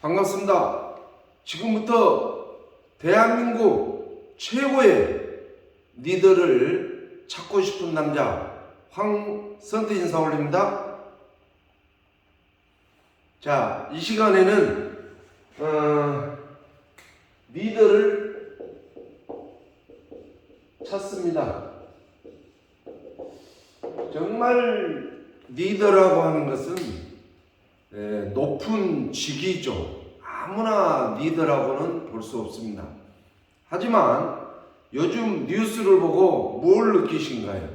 반갑습니다. 지금부터 대한민국 최고의 리더를 찾고 싶은 남자 황선태 인사 올립니다. 자, 이 시간에는 리더를 찾습니다. 정말 리더라고 하는 것은 높은 직위죠. 아무나 리더라고는 볼 수 없습니다. 하지만 요즘 뉴스를 보고 뭘 느끼신가요?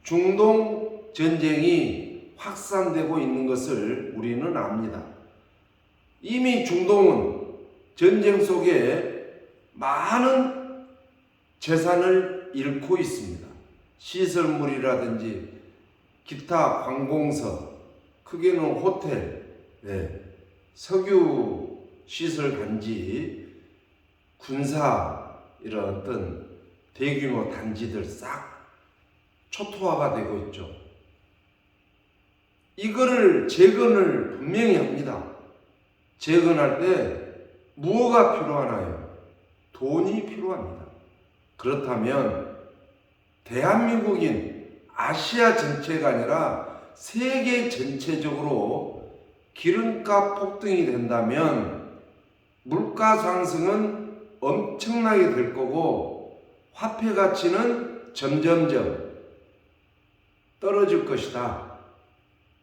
중동 전쟁이 확산되고 있는 것을 우리는 압니다. 이미 중동은 전쟁 속에 많은 재산을 잃고 있습니다. 시설물이라든지 기타 관공서, 크게는 호텔, 석유 시설 단지, 군사 이런 어떤 대규모 단지들 싹 초토화가 되고 있죠. 이거를 재건을 분명히 합니다. 재건할 때 무엇가 필요하나요? 돈이 필요합니다. 그렇다면 대한민국인 아시아 전체가 아니라 세계 전체적으로 기름값 폭등이 된다면 물가 상승은 엄청나게 될 거고 화폐 가치는 점점점 떨어질 것이다.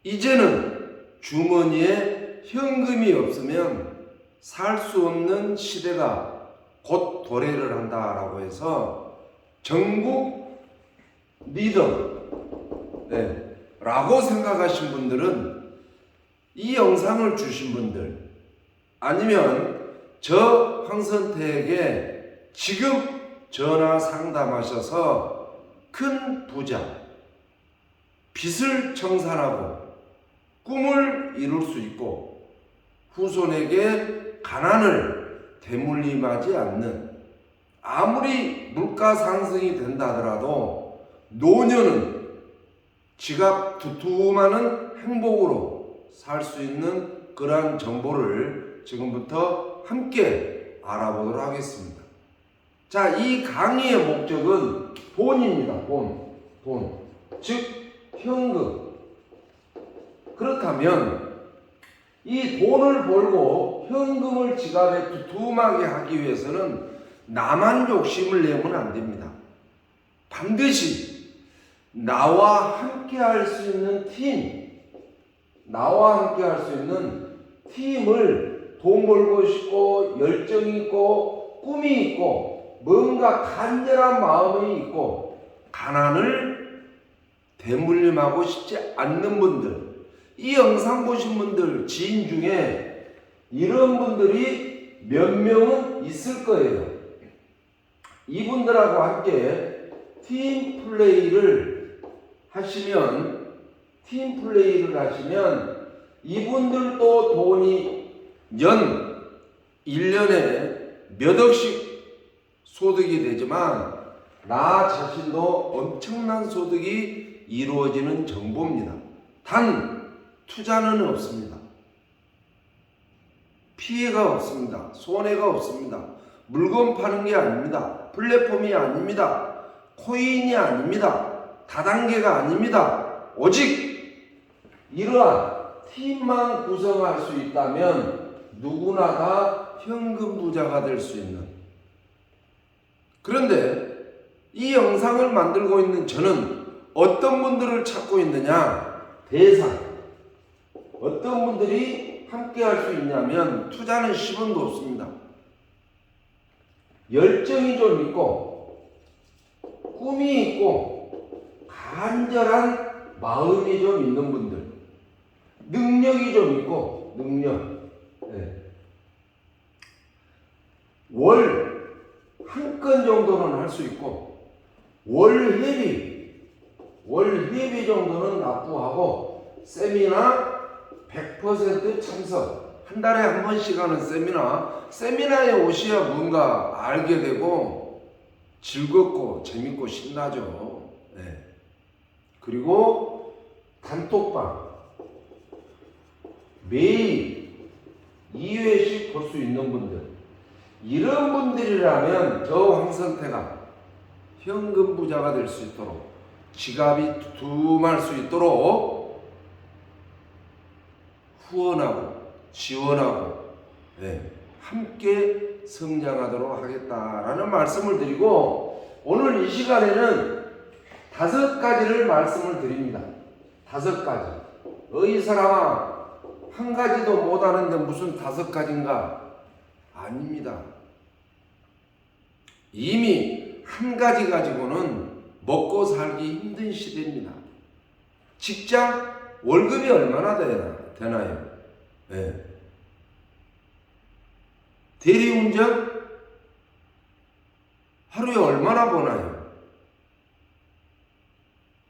이제는 주머니에 현금이 없으면 살 수 없는 시대가 곧 도래를 한다라고 해서 전국 리더 라고 생각하신 분들은 이 영상을 주신 분들, 아니면 저 황선태에게 지금 전화 상담하셔서 큰 부자, 빚을 청산하고 꿈을 이룰 수 있고 후손에게 가난을 대물림하지 않는, 아무리 물가 상승이 된다 하더라도 노년은 지갑 두툼하는 행복으로 살 수 있는 그러한 정보를 지금부터 함께 알아보도록 하겠습니다. 자, 이 강의의 목적은 돈입니다. 돈. 즉 현금. 그렇다면 이 돈을 벌고 현금을 지갑에 두툼하게 하기 위해서는 나만 욕심을 내면 안 됩니다. 반드시 나와 함께 할 수 있는 나와 함께 할 수 있는 팀을, 돈 벌고 싶고 열정이 있고 꿈이 있고 뭔가 간절한 마음이 있고 가난을 대물림하고 싶지 않는 분들, 이 영상 보신 분들 지인 중에 이런 분들이 몇 명은 있을 거예요. 이분들하고 함께 팀 플레이를 하시면 이분들도 돈이 1년에 몇 억씩 소득이 되지만 나 자신도 엄청난 소득이 이루어지는 정보입니다. 단 투자는 없습니다. 피해가 없습니다. 손해가 없습니다. 물건 파는 게 아닙니다. 플랫폼이 아닙니다. 코인이 아닙니다. 다단계가 아닙니다. 오직 이러한 팀만 구성할 수 있다면 누구나 다 현금 부자가 될 수 있는. 그런데 이 영상을 만들고 있는 저는 어떤 분들을 찾고 있느냐? 대상. 어떤 분들이 함께 할 수 있냐면 투자는 10원도 없습니다. 열정이 좀 있고 꿈이 있고 간절한 마음이 좀 있는 분들, 능력이 좀 있고 월 한 건 정도는 할 수 있고 월 회비 정도는 납부하고 세미나 100% 참석, 한 달에 한 번씩 하는 세미나에 오셔야 뭔가 알게 되고 즐겁고 재밌고 신나죠. 그리고 단톡방 매일 2회 볼 수 있는 분들, 이런 분들이라면 저 황선태가 현금 부자가 될 수 있도록, 지갑이 두툼할 수 있도록 후원하고 지원하고 함께 성장하도록 하겠다라는 말씀을 드리고, 오늘 이 시간에는 5가지를 말씀을 드립니다. 5가지. 이 사람아, 한 가지도 못하는데 무슨 5가지인가? 아닙니다. 이미 한 가지 가지고는 먹고 살기 힘든 시대입니다. 직장 월급이 얼마나 되나요? 대리운전 하루에 얼마나 버나요?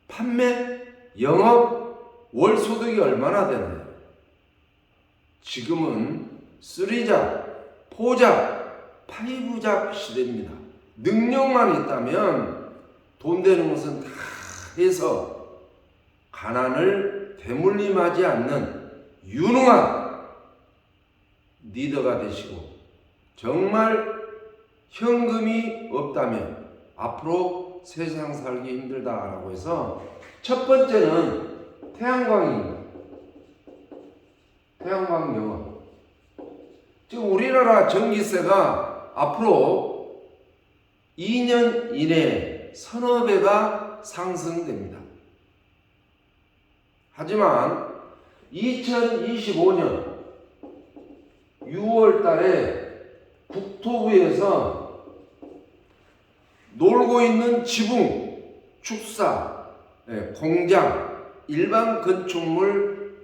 판매, 영업, 월 소득이 얼마나 되나요? 지금은 3잡, 4잡, 5잡 시대입니다. 능력만 있다면 돈 되는 것은 다 해서 가난을 대물림하지 않는 유능한 리더가 되시고, 정말 현금이 없다면 앞으로 세상 살기 힘들다라고 해서, 첫 번째는 태양광입니다. 태양광 영업. 지금 우리나라 전기세가 앞으로 2년 이내에 서너 배가 상승됩니다. 하지만 2025년 6월 달에 국토부에서 놀고 있는 지붕, 축사, 공장, 일반 건축물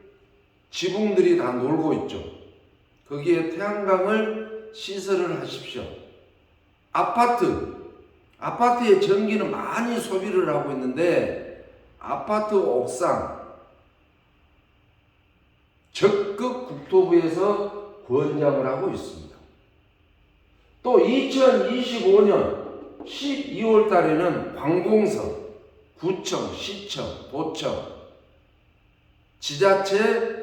지붕들이 다 놀고 있죠. 거기에 태양광을 시설을 하십시오. 아파트의 전기는 많이 소비를 하고 있는데, 아파트 옥상 적극 국토부에서 권장을 하고 있습니다. 또 2025년 12월 달에는 관공서, 구청, 시청, 도청, 지자체,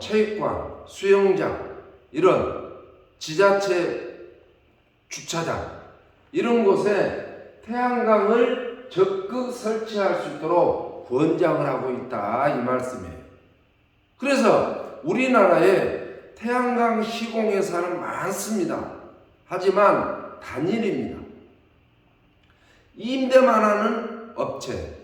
체육관, 수영장, 이런 지자체 주차장, 이런 곳에 태양광을 적극 설치할 수 있도록 권장을 하고 있다, 이 말씀이에요. 그래서 우리나라에 태양광 시공회사는 많습니다. 하지만 단일입니다. 임대만 하는 업체,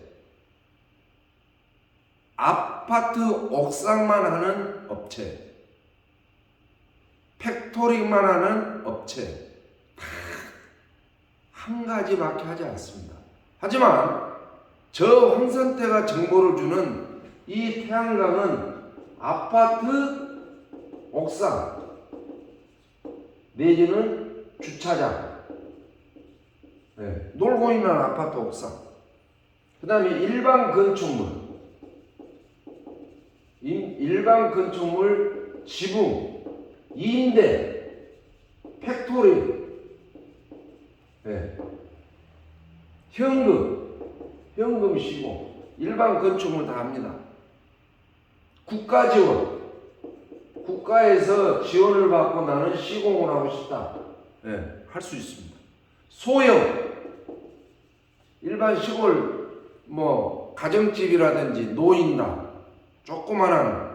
아파트 옥상만 하는 업체, 팩토리만 하는 업체, 다 한 가지밖에 하지 않습니다. 하지만 저 황선태가 정보를 주는 이 태양광은 아파트 옥상 내지는 주차장, 놀고 있는 아파트 옥상, 그 다음에 일반 건축물, 지붕, 임대, 팩토리, 현금 시공, 일반 건축물 다 합니다. 국가 지원, 국가에서 지원을 받고 나는 시공을 하고 싶다, 할 수 있습니다. 소형, 일반 시골 가정집이라든지 노인당, 조그만한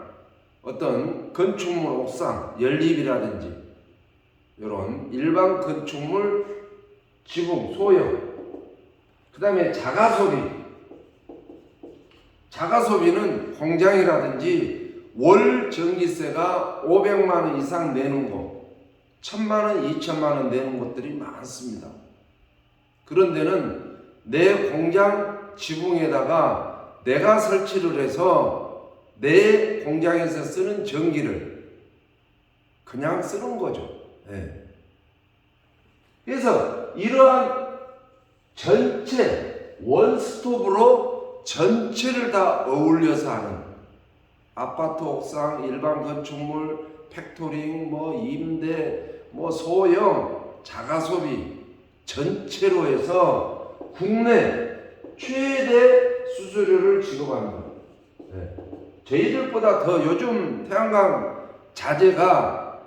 어떤 건축물 옥상, 연립이라든지 이런 일반 건축물 지붕, 소형, 그 다음에 자가소비는 공장이라든지 월 전기세가 500만 원 이상 내는 곳, 1000만 원, 2000만 원 내는 곳들이 많습니다. 그런 데는 내 공장 지붕에다가 내가 설치를 해서 내 공장에서 쓰는 전기를 그냥 쓰는 거죠. 그래서 이러한 전체 원스톱으로 전체를 다 어울려서 하는 아파트 옥상, 일반 건축물, 팩토링, 임대, 소형, 자가소비 전체로 해서 국내 최대 수수료를 지급합니다. 저희들보다 더 요즘 태양광 자재가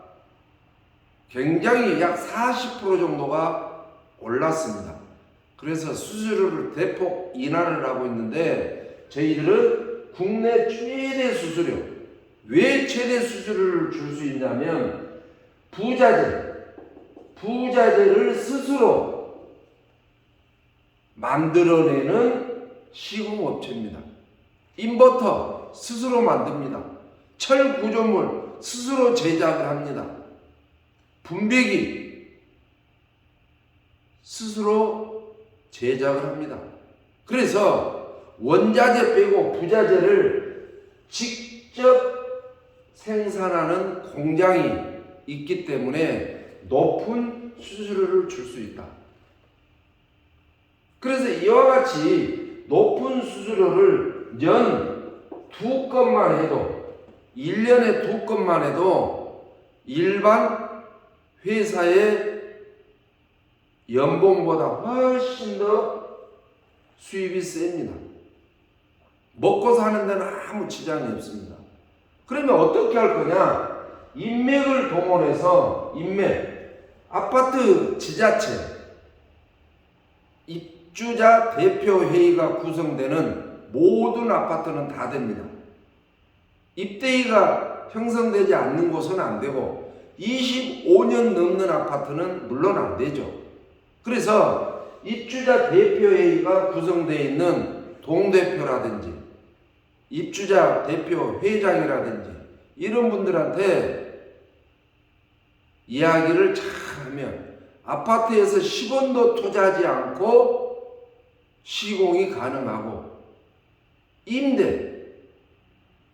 굉장히 약 40% 정도가 올랐습니다. 그래서 수수료를 대폭 인하를 하고 있는데 저희들은 국내 최대 수수료, 왜 최대 수수료를 줄 수 있냐면 부자재를 스스로 만들어내는 시공업체입니다. 인버터 스스로 만듭니다. 철 구조물 스스로 제작을 합니다. 분배기 스스로 제작을 합니다. 그래서 원자재 빼고 부자재를 직접 생산하는 공장이 있기 때문에 높은 수수료를 줄 수 있다. 그래서 이와 같이 높은 수수료를 연 2건만 해도 1년에 2건만 해도 일반 회사의 연봉보다 훨씬 더 수입이 셉니다. 먹고 사는 데는 아무 지장이 없습니다. 그러면 어떻게 할 거냐? 인맥을 동원해서 아파트 지자체 입주자 대표회의가 구성되는 모든 아파트는 다 됩니다. 입대위가 형성되지 않는 곳은 안 되고 25년 넘는 아파트는 물론 안 되죠. 그래서 입주자 대표회의가 구성되어 있는 동대표라든지 입주자 대표 회장이라든지 이런 분들한테 이야기를 잘 하면 아파트에서 10원도 투자하지 않고 시공이 가능하고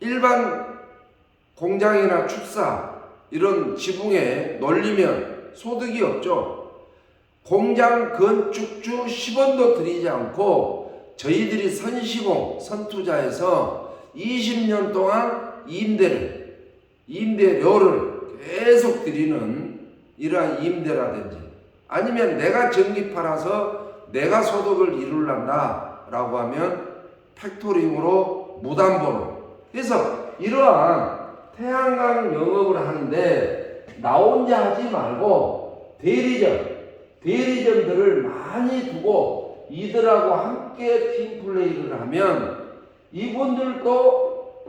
일반 공장이나 축사 이런 지붕에 놀리면 소득이 없죠. 공장 건축주 10원도 들이지 않고 저희들이 선투자해서 20년 동안 임대료를 계속 드리는 이러한 임대라든지 아니면 내가 전기 팔아서 내가 소득을 이루란다 라고 하면 팩토링으로 무담보로 해서 이러한 태양광 영업을 하는데 나 혼자 하지 말고 대리점들을 많이 두고 이들하고 함께 팀플레이를 하면 이분들도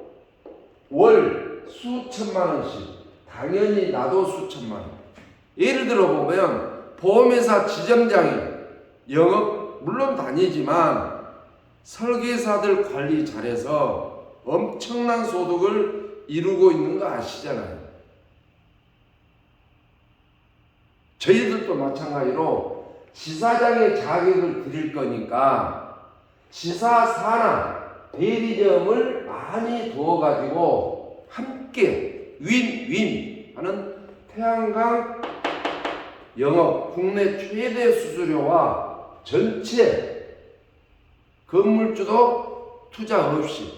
월 수천만 원씩 당연히 나도 수천만 원. 예를 들어 보면 보험회사 지점장이 영업 물론 다니지만 설계사들 관리 잘해서 엄청난 소득을 이루고 있는 거 아시잖아요. 저희들도 마찬가지로 지사장의 자격을 드릴 거니까 지사사나 대리점을 많이 두어가지고 함께 윈윈 하는 태양광 영업 국내 최대 수수료와 전체 건물주도 투자 없이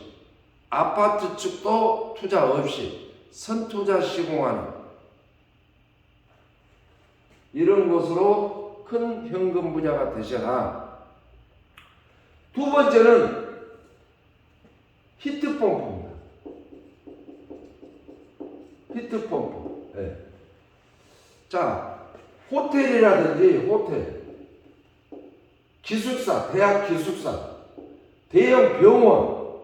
아파트 측도 투자 없이 선투자 시공하는 이런 것으로 큰 현금 분야가 되셔라. 두 번째는 히트펌프입니다. 히트펌프. 네. 자, 호텔이라든지 기숙사, 대학 기숙사, 대형 병원,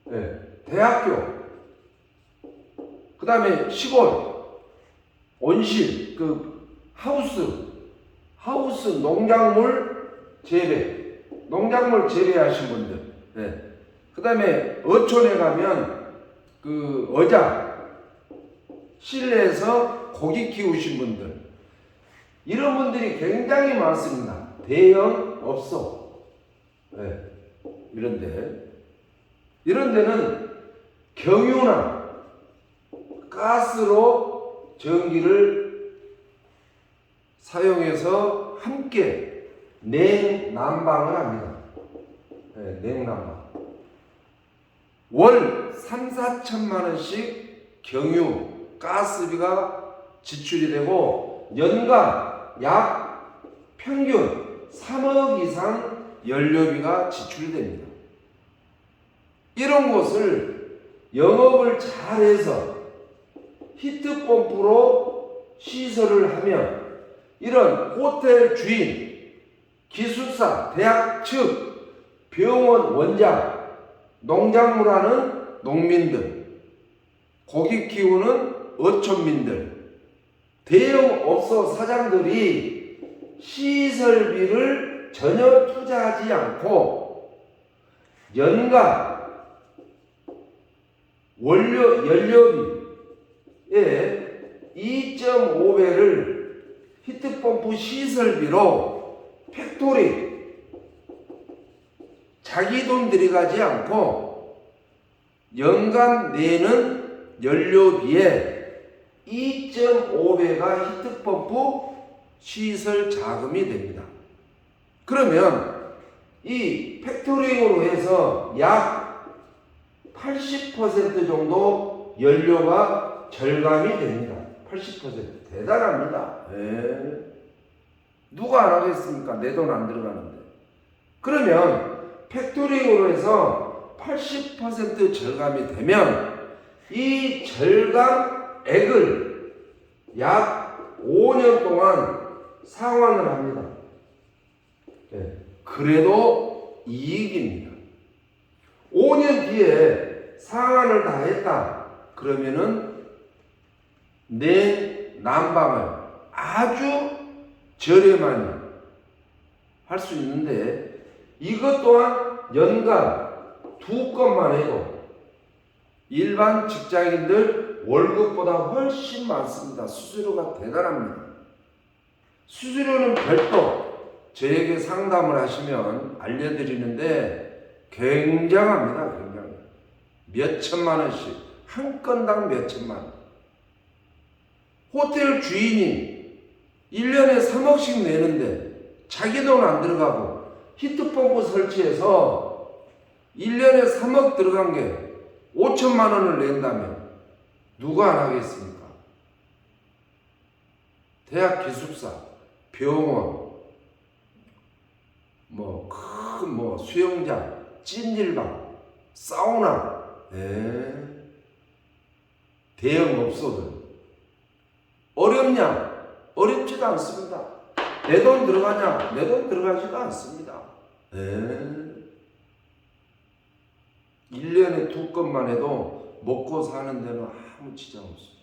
네. 대학교, 그 다음에 시골, 온실, 하우스 농작물 재배하신 분들, 네. 그 다음에 어촌에 가면 실내에서 고기 키우신 분들, 이런 분들이 굉장히 많습니다. 대형 업소, 네. 이런 데는 경유나 가스로 전기를 사용해서 함께 냉난방을 합니다. 네, 냉난방. 월 3,4천만 원씩 경유, 가스비가 지출이 되고 연간 약 평균 3억 이상 연료비가 지출이 됩니다. 이런 것을 영업을 잘해서 히트펌프로 시설을 하면 이런 호텔 주인, 기숙사, 대학 측, 병원 원장, 농작물 하는 농민들, 고기 키우는 어촌민들, 대형업소 사장들이 시설비를 전혀 투자하지 않고 연간 연료비의 2.5배를 히트펌프 시설비로 팩토리 자기 돈 들여가지 않고 연간 내는 연료비에 2.5배가 히트펌프 시설 자금이 됩니다. 그러면 이 팩토링으로 해서 약 80% 정도 연료가 절감이 됩니다. 80% 대단합니다. 누가 안 하겠습니까? 내 돈 안 들어가는데. 그러면 팩토링으로 해서 80% 절감이 되면 이 절감액을 약 5년 동안 상환을 합니다. 그래도 이익입니다. 5년 뒤에 상환을 다 했다. 그러면은 내 난방을 아주 저렴하게 할 수 있는데 이것 또한 연간 2건만 해도 일반 직장인들 월급보다 훨씬 많습니다. 수수료가 대단합니다. 수수료는 별도 저에게 상담을 하시면 알려드리는데 굉장합니다. 굉장히. 몇 천만 원씩 한 건당 몇 천만 원. 호텔 주인이 1년에 3억씩 내는데 자기 돈 안 들어가고 히트펌프 설치해서 1년에 3억 들어간 게 5천만 원을 낸다면 누가 안 하겠습니까? 대학 기숙사, 병원, 큰 수영장, 찜질방, 사우나, 대형 업소들. 어렵냐? 어렵지도 않습니다. 내 돈 들어가냐? 내 돈 들어가지도 않습니다. 1년에 2건만 해도 먹고 사는 데는 아무 지장 없습니다.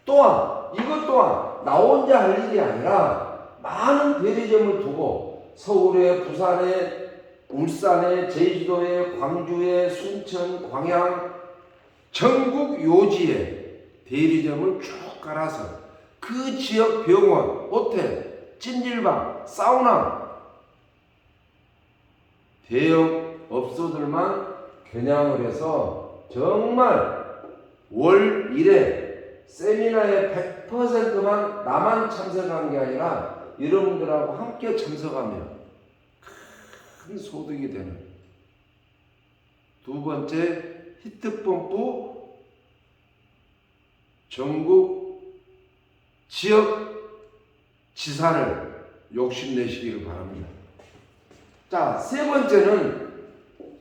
또한 이것 또한 나 혼자 할 일이 아니라 많은 대리점을 두고 서울에, 부산에, 울산에, 제주도에, 광주에, 순천, 광양 전국 요지에 대리점을 쭉 깔아서 그 지역 병원, 호텔, 찜질방, 사우나 대형 업소들만 겨냥을 해서 정말 월 1회 세미나에 100%만 나만 참석한 게 아니라 여러분들하고 함께 참석하면 큰 소득이 되는. 두 번째, 히트펌프 전국 지역 지사를 욕심내시기를 바랍니다. 자, 세 번째는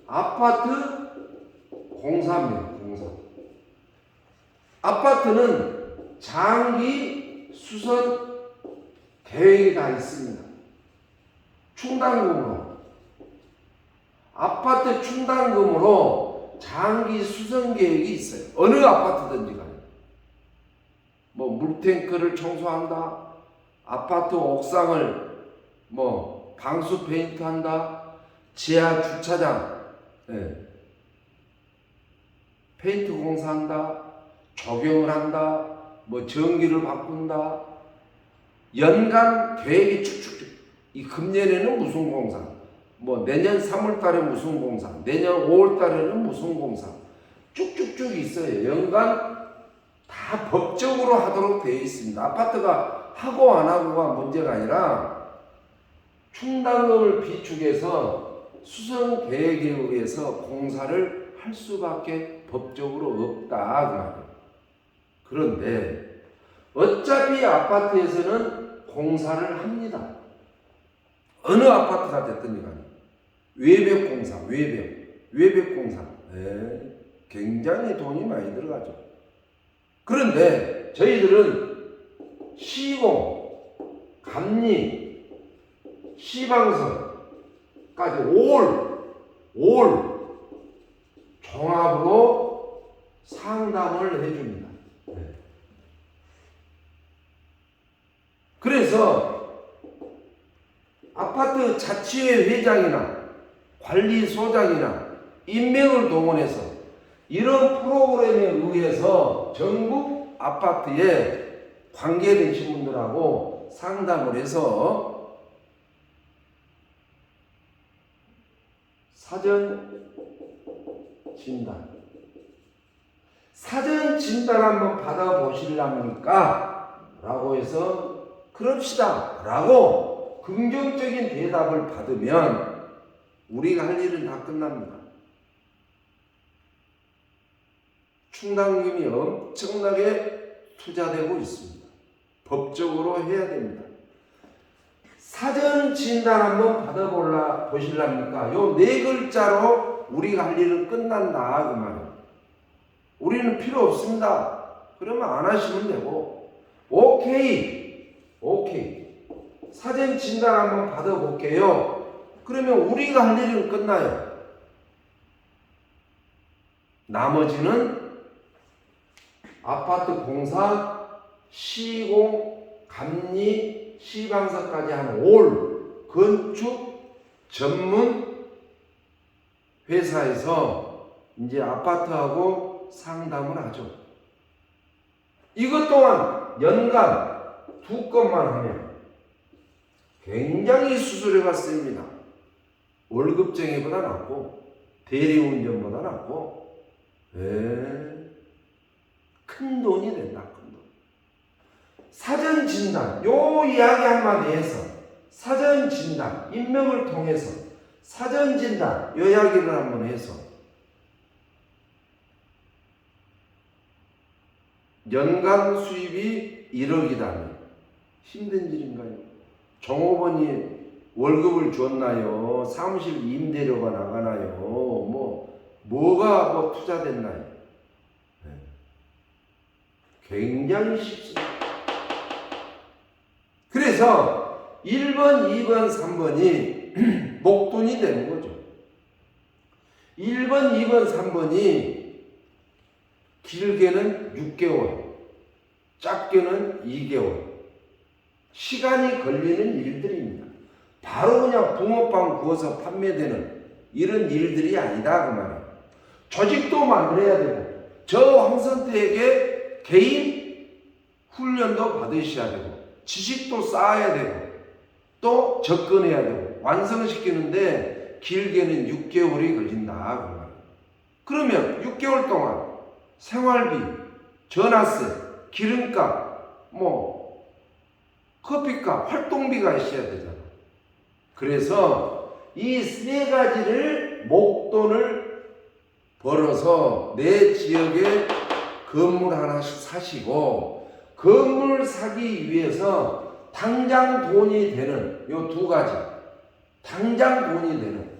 아파트 공사입니다. 공사. 아파트는 장기 수선 계획이 다 있습니다. 충당금으로. 아파트 충당금으로 장기 수선 계획이 있어요. 어느 아파트든지 간에. 물탱크를 청소한다. 아파트 옥상을 방수 페인트 한다. 지하 주차장 페인트 공사한다. 조경을 한다. 전기를 바꾼다. 연간 계획이 쭉쭉쭉. 이 금년에는 무슨 공사, 내년 3월달에 무슨 공사, 내년 5월달에는 무슨 공사 쭉쭉쭉 있어요. 연간 다 법적으로 하도록 되어 있습니다. 아파트가 하고 안 하고가 문제가 아니라 충당금을 비축해서 수선 계획에 의해서 공사를 할 수밖에 법적으로 없다 그 말이에요. 그런데 어차피 아파트에서는 공사를 합니다. 어느 아파트가 됐든지 간에 외벽 공사, 외벽 공사 굉장히 돈이 많이 들어가죠. 그런데 저희들은 시공, 감리, 시방선까지 올 종합으로 상담을 해줍니다. 그래서 아파트 자치회 회장이나 관리소장이나 인맥을 동원해서 이런 프로그램에 의해서 전국 아파트에 관계되신 분들하고 상담을 해서 사전 진단 한번 받아보실랍니까? 라고 해서 그럽시다 라고 긍정적인 대답을 받으면 우리가 할 일은 다 끝납니다. 충당금이 엄청나게 투자되고 있습니다. 법적으로 해야 됩니다. 사전 진단 한번 받아보실랍니까? 요 네 글자로 우리가 할 일은 끝난다 그 말이에요. 우리는 필요 없습니다. 그러면 안 하시면 되고 오케이 사전 진단 한번 받아볼게요. 그러면 우리가 할 일은 끝나요. 나머지는 아파트 공사, 시공, 감리, 시방서까지 한 올 건축 전문 회사에서 이제 아파트하고 상담을 하죠. 이것 또한 연간 2건만 하면 굉장히 수수료가 셉니다. 월급쟁이보다 낫고 대리운전보다 낫고 큰 돈이 된다. 큰 돈. 사전 진단 요 이야기 한마디 해서 사전 진단 인명을 통해서 사전 진단 요 이야기를 한번 해서 연간 수입이 1억이라면 힘든 일인가요? 종업원이 월급을 줬나요? 사무실 임대료가 나가나요? 뭐가 투자됐나요? 굉장히 쉽습니다. 그래서 1번, 2번, 3번이 목돈이 되는 거죠. 1번, 2번, 3번이 길게는 6개월, 짧게는 2개월. 시간이 걸리는 일들입니다. 바로 그냥 붕어빵 구워서 판매되는 이런 일들이 아니다 그 말이에요. 조직도 만들어야 되고 저 황선태에게 개인 훈련도 받으셔야 되고 지식도 쌓아야 되고 또 접근해야 되고 완성시키는데 길게는 6개월이 걸린다 그 말이에요. 그러면 6개월 동안 생활비, 전화세, 기름값, 커피값, 활동비가 있어야 되잖아. 그래서 이 세 가지를 목돈을 벌어서 내 지역에 건물 하나씩 사시고 건물 사기 위해서 당장 돈이 되는 요 두 가지 당장 돈이 되는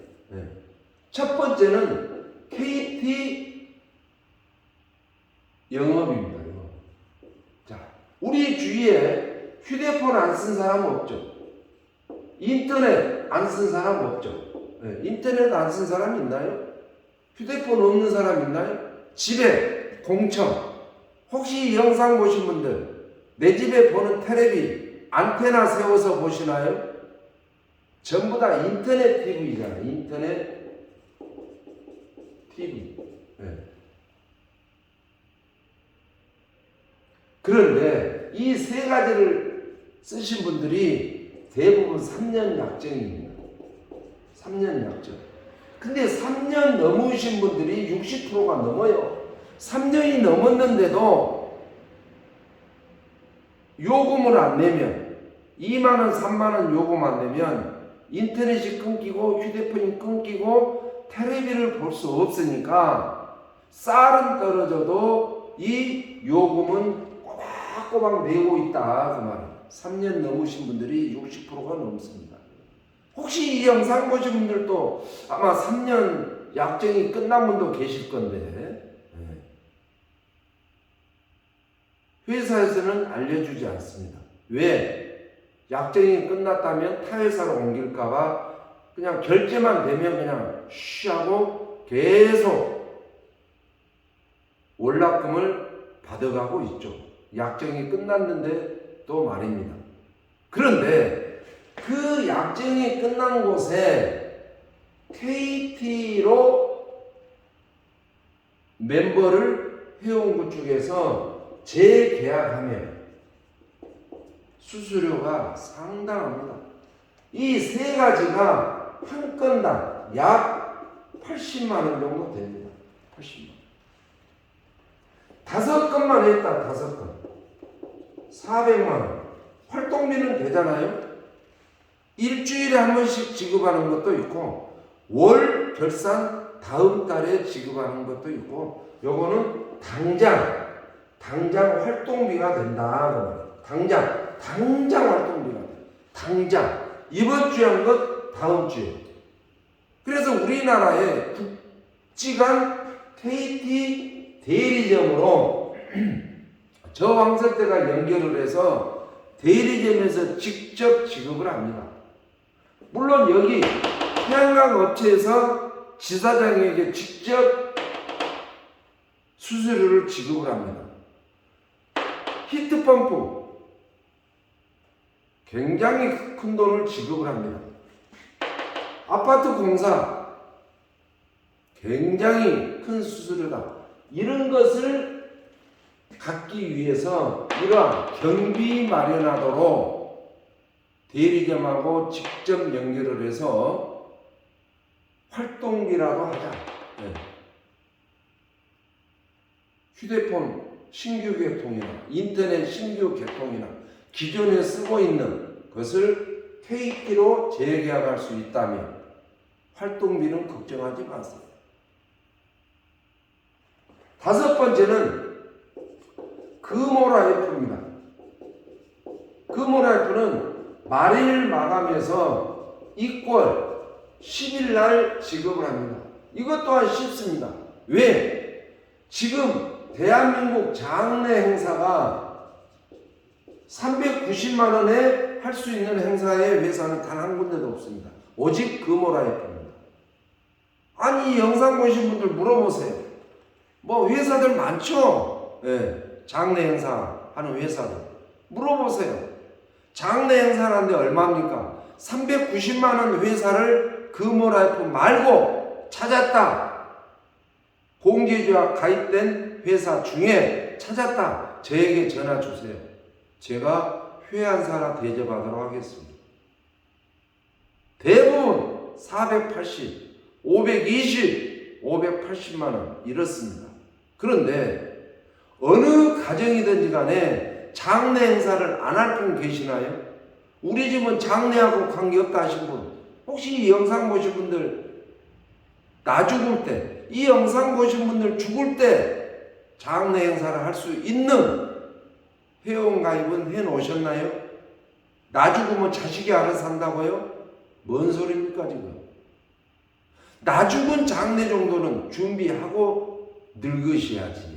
첫 번째는 KT 영업입니다. 자, 우리 주위에 휴대폰 안 쓴 사람 없죠? 인터넷 안 쓴 사람 없죠? 인터넷 안 쓴 사람 있나요? 휴대폰 없는 사람 있나요? 집에 공청 혹시 이 영상 보신 분들 내 집에 보는 텔레비 안테나 세워서 보시나요? 전부 다 인터넷 TV잖아요. 인터넷 TV. 그런데 이 세 가지를 쓰신 분들이 대부분 3년 약정입니다. 3년 약정. 근데 3년 넘으신 분들이 60%가 넘어요. 3년이 넘었는데도 요금을 안 내면 2만원, 3만원 요금 안 내면 인터넷이 끊기고 휴대폰이 끊기고 텔레비를 볼 수 없으니까 쌀은 떨어져도 이 요금은 꼬박꼬박 내고 있다 그 말이에요. 3년 넘으신 분들이 60%가 넘습니다. 혹시 이 영상 보신 분들도 아마 3년 약정이 끝난 분도 계실 건데 회사에서는 알려주지 않습니다. 왜? 약정이 끝났다면 타회사로 옮길까봐 그냥 결제만 되면 그냥 쉬하고 계속 월납금을 받아가고 있죠. 약정이 끝났는데 또 말입니다. 그런데 그 약정이 끝난 곳에 KT로 멤버를 회원구 쪽에서 재계약하면 수수료가 상당합니다. 이 세 가지가 한 건당 약 80만 원 정도 됩니다. 80만 원. 5건만 했다. 5건. 400만 원. 활동비는 되잖아요. 일주일에 한 번씩 지급하는 것도 있고 월 결산 다음 달에 지급하는 것도 있고 요거는 당장 활동비가 된다. 당장 활동비가 돼. 당장. 이번 주에 한 것 다음 주에. 그래서 우리나라의 국지간 KT 대리점으로 저황설대가 연결을 해서 대리점에서 직접 지급을 합니다. 물론 여기 태양광 업체에서 지사장에게 직접 수수료를 지급을 합니다. 히트펌프 굉장히 큰 돈을 지급을 합니다. 아파트 공사 굉장히 큰 수수료다. 이런 것을 갖기 위해서 이러한 경비 마련하도록 대리점하고 직접 연결을 해서 활동비라도 하자. 네. 휴대폰 신규 개통이나 인터넷 신규 개통이나 기존에 쓰고 있는 것을 KT로 재계약할 수 있다면 활동비는 걱정하지 마세요. 5번째는 금호라이프입니다. 금호라이프는 말일 마감해서 이꼴 10일 날 지급을 합니다. 이것 또한 쉽습니다. 왜? 지금 대한민국 장래 행사가 390만 원에 할 수 있는 행사의 회사는 단 한 군데도 없습니다. 오직 금호라이프입니다. 아니 이 영상 보신 분들 물어보세요. 뭐 회사들 많죠? 네, 장래 행사 하는 회사들 물어보세요. 장래 행사라는데 얼마입니까? 390만 원 회사를 금호라이프 말고 찾았다. 공제조약 가입된 회사 중에 찾았다. 저에게 전화 주세요. 제가 회원사라 대접하도록 하겠습니다. 대부분 480, 520, 580만 원 이렇습니다. 그런데 어느 가정이든지 간에 장래 행사를 안 할 분 계시나요? 우리 집은 장래하고 관계없다 하신 분, 혹시 이 영상 보신 분들 나 죽을 때, 이 영상 보신 분들 죽을 때 장래 행사를 할 수 있는 회원 가입은 해 놓으셨나요? 나 죽으면 자식이 알아서 한다고요? 뭔 소리입니까 지금? 나 죽은 장례 정도는 준비하고 늙으셔야지.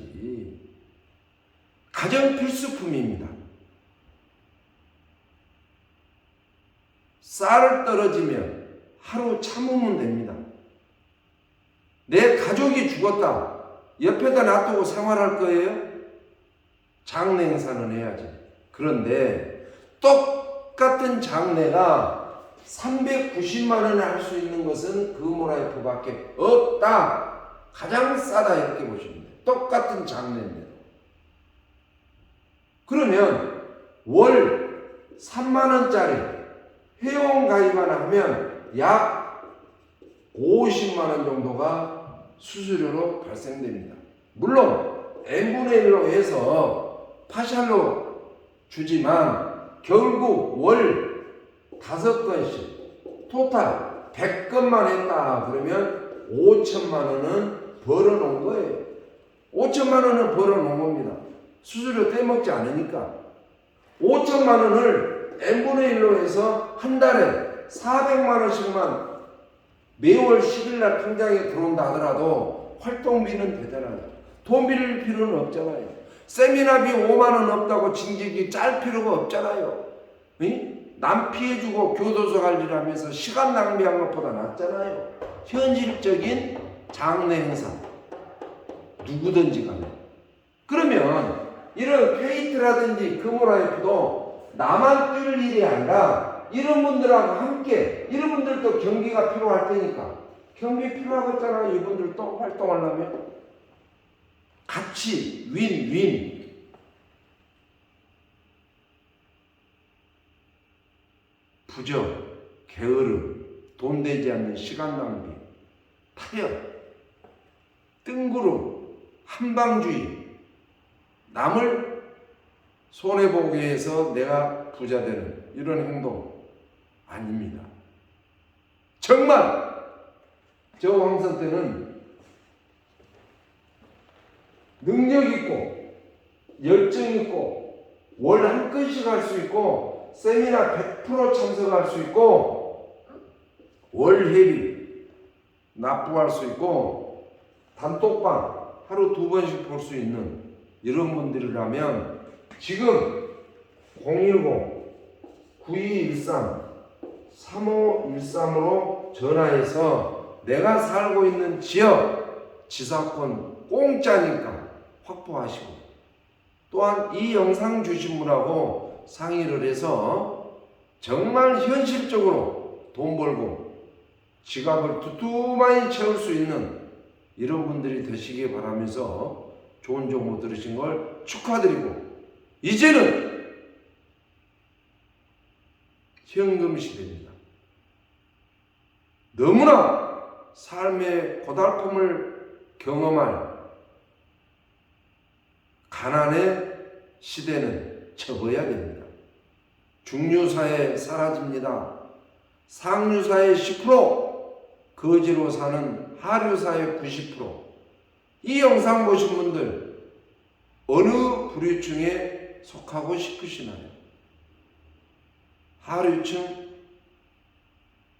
가정 필수품입니다. 쌀을 떨어지면 하루 참으면 됩니다. 내 가족이 죽었다. 옆에다 놔두고 생활할 거예요? 장례 행사는 해야지. 그런데 똑같은 장례가 390만 원에 할 수 있는 것은 금호라이프밖에 없다. 가장 싸다 이렇게 보시면 돼요. 똑같은 장례인데. 그러면 월 3만 원짜리 회원 가입만 하면 약 50만 원 정도가 수수료로 발생됩니다. 물론 n분의 1로 해서 파샬로 주지만 결국 월 5건씩 토탈 100건만 했다 그러면 5천만 원은 벌어놓은 거예요. 5천만 원은 벌어놓은 겁니다. 수수료 떼먹지 않으니까 5천만 원을 n분의 1로 해서 한 달에 400만 원씩만 매월 10일 날 통장에 들어온다 하더라도 활동비는 되잖아요. 돈 빌릴 필요는 없잖아요. 세미나비 5만 원 없다고 징계기 짤 필요가 없잖아요. 응? 남 피해주고 교도소 갈 일 하면서 시간 낭비한 것보다 낫잖아요. 현실적인 장래 행사. 누구든지 간에. 그러면 이런 페이트라든지 금호라이프도 나만 뛸 일이 아니라 이런 분들하고 함께, 이런 분들도 경비가 필요할 테니까 경비 필요하겠잖아요. 이분들도 활동하려면 같이 윈윈. 부정, 게으름, 돈 되지 않는 시간 낭비, 타협, 뜬구름, 한방주의, 남을 손해보게 해서 내가 부자 되는 이런 행동 아닙니다. 정말 저 황선 때는 능력 있고 열정 있고 월 한 건씩 할 수 있고 세미나 100% 참석할 수 있고 월 회비 납부할 수 있고 단톡방 하루 2번씩 볼 수 있는 이런 분들이라면 지금 010-9213-3513으로 전화해서 내가 살고 있는 지역 지사권 공짜니까 확보하시고, 또한 이 영상 주신 분하고 상의를 해서 정말 현실적으로 돈 벌고 지갑을 두툼하게 채울 수 있는 이런 분들이 되시기 바라면서 좋은 정보 들으신 걸 축하드리고, 이제는 현금 시대입니다. 너무나 삶의 고달픔을 경험할 가난의 시대는 접어야 됩니다. 중류사회 사라집니다. 상류사회 10%, 거지로 사는 하류사회 90%. 이 영상 보신 분들 어느 부류층에 속하고 싶으시나요? 하류층?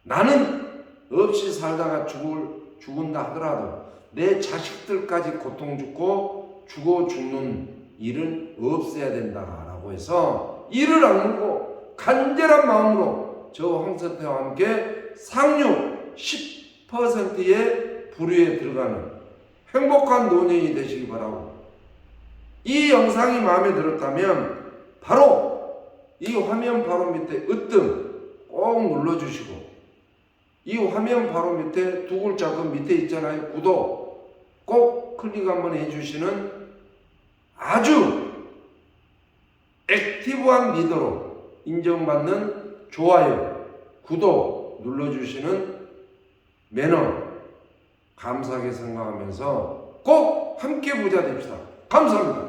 나는 없이 살다가 죽은다 하더라도 내 자식들까지 고통 죽고 죽어 죽는 일은 없어야 된다라고 해서 이를 악물고 간절한 마음으로 저 황선태와 함께 상류 10%의 부류에 들어가는 행복한 노년이 되시기 바라고, 이 영상이 마음에 들었다면 바로 이 화면 바로 밑에 으뜸 꼭 눌러주시고, 이 화면 바로 밑에 두 글자 그 밑에 있잖아요. 구독 꼭 클릭 한번 해주시는 아주 액티브한 리더로 인정받는 좋아요, 구독 눌러주시는 매너 감사하게 생각하면서 꼭 함께 부자 됩시다. 감사합니다.